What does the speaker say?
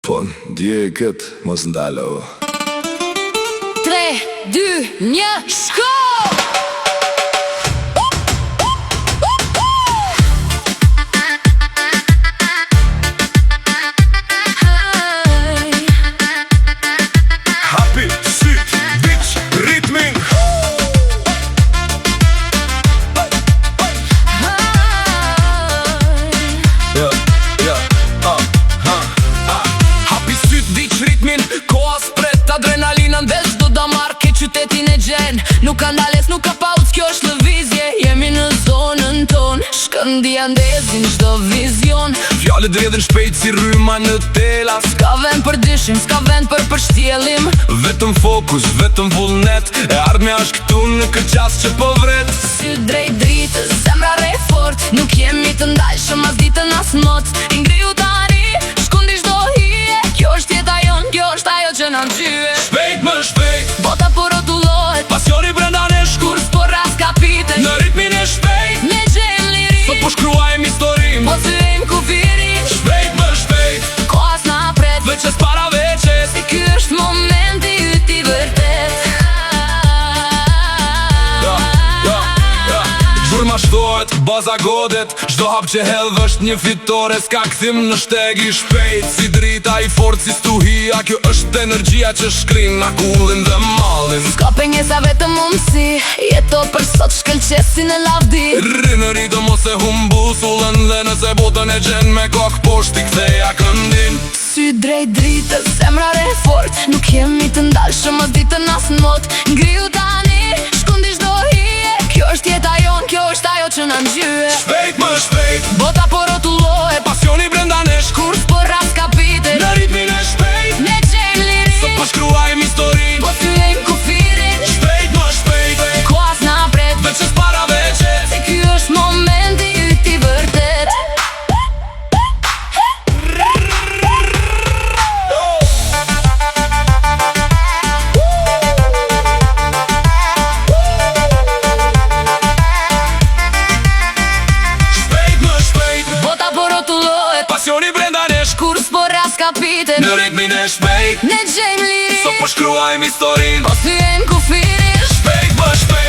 Po, dje këtë mos ndalo. 3, 2, 1, shko! Hapi, syt, bitch, ritmin. Hapi syt, bitch, ritmin. Koha spret, adrenalinën veç do da marrë ke qytetin e gjen. Nuk ka ndales, nuk ka pauz, kjo është lëvizje. Jemi në zonën ton, shkëndia ndezin çdo vizion. Fjalët dredhen shpejt si rryma në tela. S'ka vend për dyshim, s'ka vend për përshtjellim. Vetëm fokus, vetëm vullnet. E ardhmja është këtu në këtë qast që po vret. Sy drejt dritës, zemra re fort. Nuk jemi të ndajshëm as ditën as not. I ngriu tani, shkundi çdo hije. Kjo është jeta jon, kjo është ajo që na nxyhe. Shpejt më shpejt, bota po rrotullohet. Pasioni brenda nesh, kurs po ras kapite. Në ritmin e shpejt, ne gjejmë lirin. Sot po shkruajmë historinë, po thyejmë kufirin. Shpejt më shpejt, koha s'na pret. Veçes para veçes, e ky është momenti yt i vërtet. Gjurma shtohet, baza godet. Çdo hap që hedh është një fitore. S'ka kthim në shteg i shpejt. Si drita i fort si stuhia. Kjo është energjia që shkrin na kullin dhe mallin. S'ka pengesa vetëm mundsi. Jeto për sot shkëlqesin e lavdi. Rri në ritëm ose humbusullën. Dhe nëse botën e gjen me kok poshtë i ktheja këndin. Sy drejt dritës, zemra re fort. Nuk jemi të ndalshëm as ditën as not. Ngriu tani, shkundi çdo hije. Kjo është jeta jon, kjo është ajo që na nxyhe. Shpejt më shpejt, bota po rrotullohet. Pasioni brenda nesh, kurs po ras kapite. Në ritmin e shpejt, ne gjejmë lirin. Sot po shkruajmë historinë, po thyejmë kufirin. Shpejt më shpejt, koha s'na pret. Veçes para veçes, se ky është momenti yt i vërtet. Pasioni brenda nesh, kurs po ras kapite. Në ritmin e shpejt, ne gjejmë lirin. Sot po shkruajmë historinë, po thyejmë kufirin. Shpejt më shpejt.